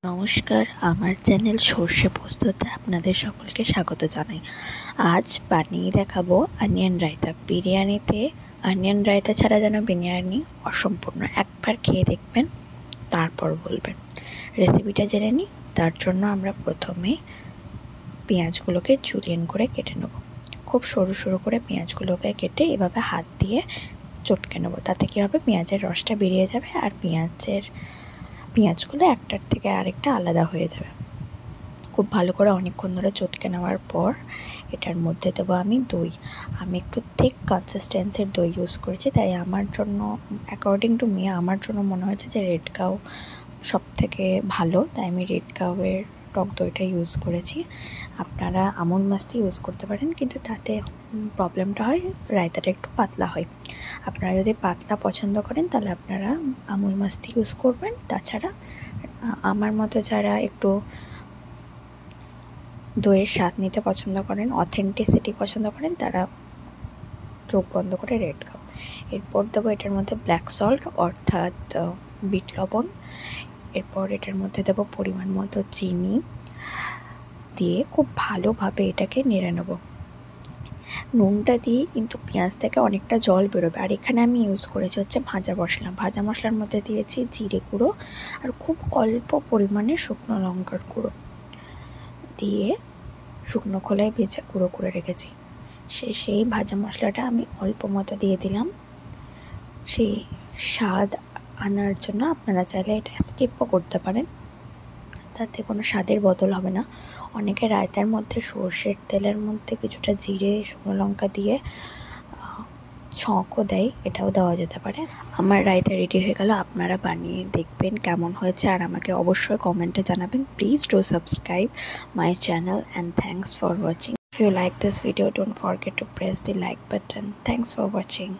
নমস্কার, আমার চ্যানেল সর্ষে পোস্ততে আপনাদের সকলকে স্বাগত জানাই। আজ বানিয়ে দেখাবো অনিয়ন রায়তা। বিরিয়ানিতে অনিয়ন রায়তা ছাড়া যেন বিরিয়ানি অসম্পূর্ণ। একবার খেয়ে দেখবেন, তারপর বলবেন। রেসিপিটা জেনে নিই। তার জন্য আমরা প্রথমে পেঁয়াজগুলোকে জুলিয়েন করে কেটে নেব। খুব সরু সরু করে পেঁয়াজগুলোকে কেটে এভাবে হাত দিয়ে চটকে নেব। তাতে কী হবে, পেঁয়াজের রসটা বেরিয়ে যাবে আর পেঁয়াজগুলো একটার থেকে আরেকটা আলাদা হয়ে যাবে। খুব ভালো করে অনেকক্ষণ ধরে চটকে নেওয়ার পর এটার মধ্যে দেবো আমি দই। আমি একটু থিক কনসিস্টেন্সির দই ইউজ করেছি, তাই আমার জন্য অ্যাকর্ডিং টু মি আমার জন্য মনে হয়েছে যে রেড কাউ সব থেকে ভালো, তাই আমি রেড কাউয়ের টক দইটা ইউজ করেছি। আপনারা আমুল মাস্তি ইউজ করতে পারেন, কিন্তু তাতে প্রবলেমটা হয় রায়তাটা একটু পাতলা হয়। আপনারা যদি পাতলা পছন্দ করেন তাহলে আপনারা আমুল মাস্তি ইউজ করবেন। তাছাড়া আমার মতো যারা একটু দইয়ের স্বাদ নিতে পছন্দ করেন, অথেন্টিসিটি পছন্দ করেন, তারা চোখ বন্ধ করে রেড কাউ। এরপর দেবো এটার মধ্যে ব্ল্যাক সল্ট অর্থাৎ বিট লবণ। এরপর এটার মধ্যে দেবো পরিমাণ মতো চিনি দিয়ে খুব ভালোভাবে এটাকে নেড়ে নেব। নুনটা দিয়ে কিন্তু পেঁয়াজ থেকে অনেকটা জল বেরোবে। আর এখানে আমি ইউজ করেছি হচ্ছে ভাজা মশলা। ভাজা মশলার মধ্যে দিয়েছি জিরে গুঁড়ো আর খুব অল্প পরিমাণে শুকনো লঙ্কার গুঁড়ো দিয়ে শুকনো খোলায় ভেজে গুঁড়ো করে রেখেছি। সেই ভাজা মশলাটা আমি অল্প মতো দিয়ে দিলাম। সেই স্বাদ আনার জন্য আপনারা চাইলে এটা স্কিপও করতে পারেন, তাতে কোনো স্বাদের বদল হবে না। অনেকে রায়তার মধ্যে সর্ষের তেলের মধ্যে কিছুটা জিরে শুকনো লঙ্কা দিয়ে ছঁকও দেয়, এটাও দেওয়া যেতে পারে। আমার রায়তা রেডি হয়ে গেল। আপনারা বানিয়ে দেখবেন কেমন হয়েছে আর আমাকে অবশ্যই কমেন্টে জানাবেন। Please do subscribe my channel and thanks for watching. If you like this video, don't forget to press the like button. Thanks for watching.